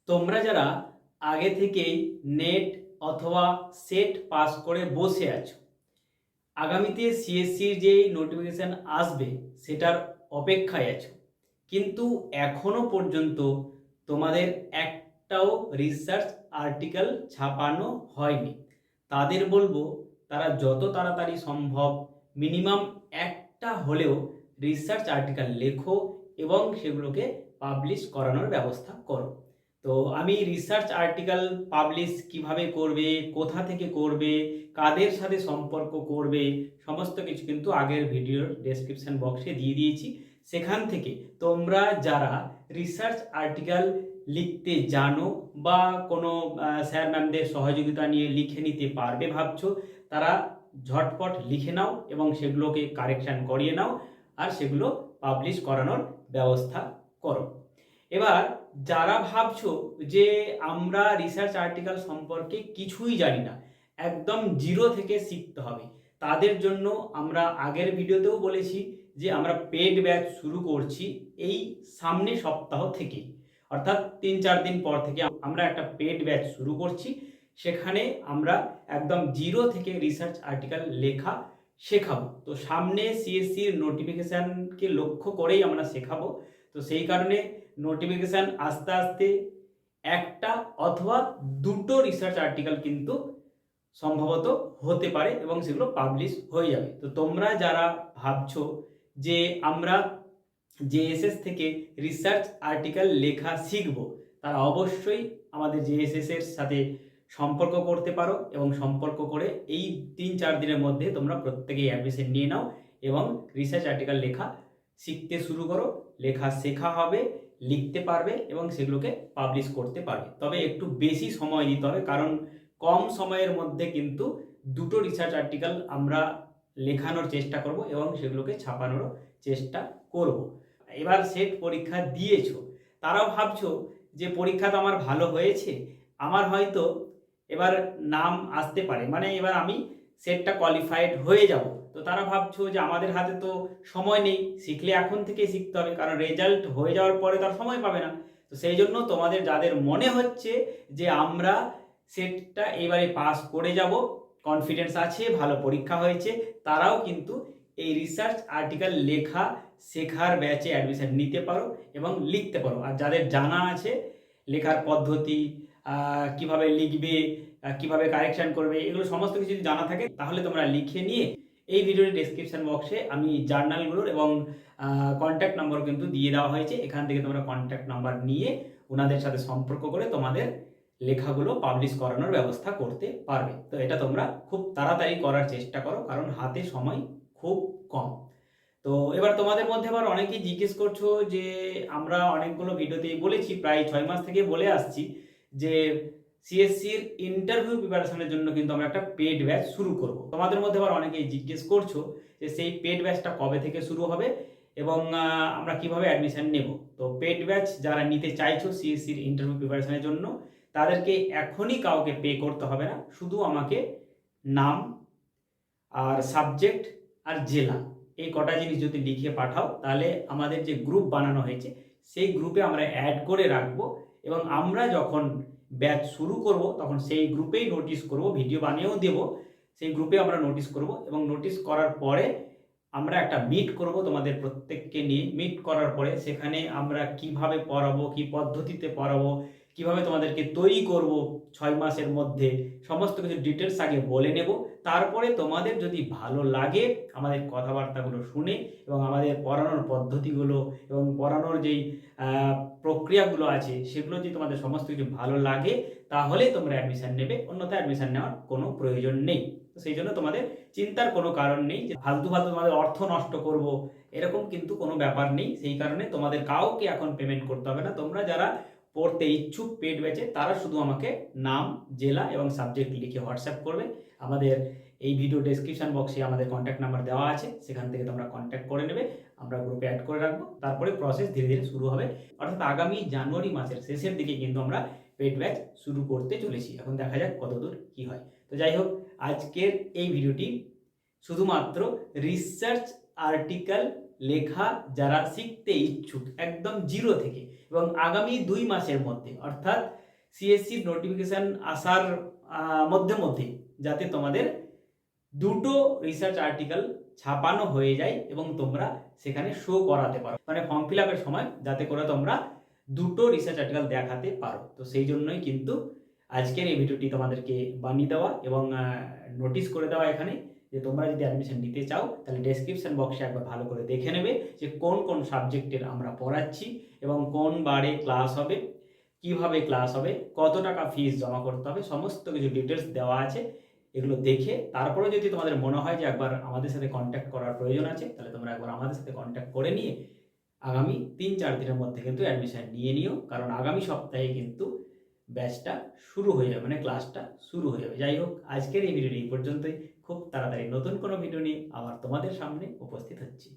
তোমরা যারা আগে থেকেই নেট অথবা সেট পাস করে বসে আছো, আগামীতে সিএসসির যেই নোটিফিকেশান আসবে সেটার অপেক্ষায় আছো, কিন্তু এখনো পর্যন্ত তোমাদের একটাও রিসার্চ আর্টিকেল ছাপানো হয়নি। তাদের বলবো তারা যত তাড়াতাড়ি সম্ভব মিনিমাম একটা হলেও রিসার্চ আর্টিকেল লেখো এবং সেগুলোকে পাবলিশ করানোর ব্যবস্থা করো। তো আমি রিসার্চ আর্টিকেল পাবলিশ কিভাবে করবে, কোথা থেকে করবে, কাদের সাথে সম্পর্ক করবে, সমস্ত কিছু কিন্তু আগের ভিডিওর ডেসক্রিপশন বক্সে দিয়ে দিয়েছি। সেখান থেকে তোমরা যারা রিসার্চ আর্টিকেল লিখতে জানো বা কোনো স্যার ম্যামদের সহযোগিতা নিয়ে লিখে নিতে পারবে ভাবছো, তারা ঝটপট লিখে নাও এবং সেগুলোকে কারেকশান করিয়ে নাও আর সেগুলো পাবলিশ করানোর ব্যবস্থা করো। এবার যারা ভাবছো যে আমরা রিসার্চ আর্টিকেল সম্পর্কে কিছুই জানি না, একদম জিরো থেকে শিখতে হবে, তাদের জন্য আমরা আগের ভিডিওতেও বলেছি যে আমরা পেড ব্যাচ শুরু করছি এই সামনে সপ্তাহ থেকেই, অর্থাৎ 3-4 দিন পর থেকে আমরা একটা পেড ব্যাচ শুরু করছি। সেখানে আমরা একদম জিরো থেকে রিসার্চ আর্টিকেল লেখা শেখাবো। তো সামনে সিএসসির নোটিফিকেশানকে লক্ষ্য করেই আমরা শেখাবো। তো সেই কারণে নোটিফিকেশান আস্তে আস্তে একটা অথবা দুটো রিসার্চ আর্টিকেল কিন্তু সম্ভবত হতে পারে এবং সেগুলো পাবলিশ হয়ে যাবে। তো তোমরা যারা ভাবছো যে আমরা জেএসএস থেকে রিসার্চ আর্টিকেল লেখা শিখব, তারা অবশ্যই আমাদের জেএসএস এর সাথে সম্পর্ক করতে পারো এবং সম্পর্ক করে এই 3-4 দিনের মধ্যে তোমরা প্রত্যেকেই অ্যাডমিশন নিয়ে নাও এবং রিসার্চ আর্টিকেল লেখা শিখতে শুরু করো। লেখা শেখা হবে, লিখতে পারবে এবং সেগুলোকে পাবলিশ করতে পারবে। তবে একটু বেশি সময় দিতে হবে, কারণ কম সময়ের মধ্যে কিন্তু দুটো রিসার্চ আর্টিকেল আমরা লেখানোর চেষ্টা করব এবং সেগুলোকে ছাপানোরও চেষ্টা করব। এবার সেট পরীক্ষা দিয়েছো, তারাও ভাবছো যে পরীক্ষা তো আমার ভালো হয়েছে, আমার হয়তো এবার নাম আসতে পারে, মানে এবার আমি সেটটা কোয়ালিফাইড হয়ে যাব। তো তারা ভাবছো যে আমাদের হাতে তো সময় নেই, শিখলে এখন থেকে শিখতে হবে, কারণ রেজাল্ট হয়ে যাওয়ার পরে তার সময় পাবে না। তো সেই জন্য তোমাদের যাদের মনে হচ্ছে যে আমরা সেটটা এবারে পাস করে যাব, কনফিডেন্স আছে, ভালো পরীক্ষা হয়েছে, তারাও কিন্তু এই রিসার্চ আর্টিকেল লেখা শেখার ব্যাচে অ্যাডমিশন নিতে পারো এবং লিখতে পারো। আর যাদের জানা আছে লেখার পদ্ধতি, কিভাবে লিখবে, কিভাবে কারেকশন করবে, এগুলো সমস্ত কিছু যদি জানা থাকে তাহলে তোমরা লিখে নিয়ে এই ভিডিওর ডেসক্রিপশন বক্সে আমি জার্নালগুলোর এবং কন্ট্যাক্ট নাম্বার কিন্তু দিয়ে দেওয়া হয়েছে। এখান থেকে তোমরা কন্ট্যাক্ট নাম্বার নিয়ে ওনাদের সাথে সম্পর্ক করে তোমাদের লেখাগুলো পাবলিশ করানোর ব্যবস্থা করতে পারবে। তো এটা তোমরা খুব তাড়াতাড়ি করার চেষ্টা করো, কারণ হাতে সময় খুব কম। তো এবার তোমাদের মধ্যে আবার অনেকেই জিজ্ঞেস করছো যে আমরা অনেকগুলো ভিডিওতেই বলেছি, প্রায় 6 মাস থেকে বলে আসছি যে সিএসসির ইন্টারভিউ প্রিপারেশনের জন্য কিন্তু আমরা একটা পেড ব্যাচ শুরু করব। তোমাদের মধ্যে আবার অনেকেই জিজ্ঞেস করছো যে সেই পেড ব্যাচটা কবে থেকে শুরু হবে এবং আমরা কিভাবে অ্যাডমিশন নেব। তো পেড ব্যাচ যারা নিতে চাইছো সিএসসির ইন্টারভিউ প্রিপারেশনের জন্য, তাদেরকে এখনই কাউকে পে করতে হবে না, শুধু আমাকে নাম আর সাবজেক্ট আর জেলা এই কটা জিনিস যদি লিখে পাঠাও, তাহলে আমাদের যে গ্রুপ বানানো হয়েছে সেই গ্রুপে আমরা অ্যাড করে রাখবো এবং আমরা যখন ব্যাচ শুরু করব তখন সেই গ্রুপেই নোটিশ করব, ভিডিও বানিয়েও দেব, সেই গ্রুপে আমরা নোটিশ করব এবং নোটিশ করার পরে আমরা একটা মিট করব তোমাদের প্রত্যেককে নিয়ে। মিট করার পরে সেখানে আমরা কিভাবে পড়াবো, কি পদ্ধতিতে পড়াবো, কিভাবে তোমাদেরকে তৈরি করব 6 মাসের মধ্যে, সমস্ত কিছু ডিটেলস আগে বলে নেব। তারপরে তোমাদের যদি ভালো লাগে আমাদের কথাবার্তাগুলো শুনে এবং আমাদের পড়ানোর পদ্ধতিগুলো এবং পড়ানোর যেই প্রক্রিয়াগুলো আছে সেগুলো যদি তোমাদের সমস্ত কিছু ভালো লাগে, তাহলে তোমরা অ্যাডমিশন নেবে, অন্যথায় অ্যাডমিশন নেওয়ার কোনো প্রয়োজন নেই। তো সেই জন্য তোমাদের চিন্তার কোনো কারণ নেই যে ফালতু ফালতু তোমাদের অর্থ নষ্ট করব, এরকম কিন্তু কোনো ব্যাপার নেই। সেই কারণে তোমাদের কাউকে এখন পেমেন্ট করতে হবে না। তোমরা যারা পড়তে ইচ্ছুক পেড ব্যাচে, তারা শুধু আমাকে নাম, জেলা এবং সাবজেক্ট লিখে হোয়াটসঅ্যাপ করবে। আমাদের এই ভিডিও ডেসক্রিপশন বক্সে আমাদের কন্ট্যাক্ট নাম্বার দেওয়া আছে, সেখান থেকে তোমরা কন্ট্যাক্ট করে নেবে, আমরা গ্রুপে অ্যাড করে রাখবো। তারপরে প্রসেস ধীরে ধীরে শুরু হবে, অর্থাৎ আগামী জানুয়ারি মাসের শেষের দিকে কিন্তু আমরা পেড ব্যাচ শুরু করতে চলেছি। এখন দেখা যাক কতদূর কি হয়। তো যাই হোক, আজকের এই ভিডিওটি শুধুমাত্র রিসার্চ আর্টিকেল লেখা যারা শিখতে ইচ্ছুক একদম জিরো থেকে, এবং আগামী 2 মাসের মধ্যে অর্থাৎ সিএসসির নোটিফিকেশান আসার মধ্যে যাতে তোমাদের 2টো রিসার্চ আর্টিকেল ছাপানো হয়ে যায় এবং তোমরা সেখানে শো করাতে পারো, মানে ফর্ম ফিল আপের সময় যাতে করে তোমরা 2টো রিসার্চ আর্টিকেল দেখাতে পারো। তো সেই জন্যই কিন্তু আজকের এই ভিডিওটি তোমাদেরকে বানিয়ে দেওয়া এবং নোটিস করে দেওয়া এখানে, যে তোমরা যদি অ্যাডমিশন নিতে চাও তাহলে ডেসক্রিপশন বক্সে একবার ভালো করে দেখে নেবে যে কোন কোন সাবজেক্টের আমরা পড়াচ্ছি এবং কোন বারে ক্লাস হবে, কিভাবে ক্লাস হবে, কত টাকা ফিস জমা করতে হবে, সমস্ত কিছু ডিটেলস দেওয়া আছে। এগুলো দেখে তারপরে যদি তোমাদের মনে হয় যে একবার আমাদের সাথে কন্ট্যাক্ট করার প্রয়োজন আছে, তাহলে তোমরা একবার আমাদের সাথে কন্ট্যাক্ট করে নিয়ে আগামী 3-4 দিনের মধ্যে কিন্তু অ্যাডমিশন নিয়ে নিও, কারণ আগামী সপ্তাহে কিন্তু ব্যাচটা শুরু হয়ে যাবে, মানে ক্লাসটা শুরু হয়ে যাবে। যাই হোক, আজকের এই ভিডিওটি এই পর্যন্তই। খুব তাড়াতাড়ি নতুন কোনো ভিডিও নিয়ে আবার তোমাদের সামনে উপস্থিত হচ্ছি।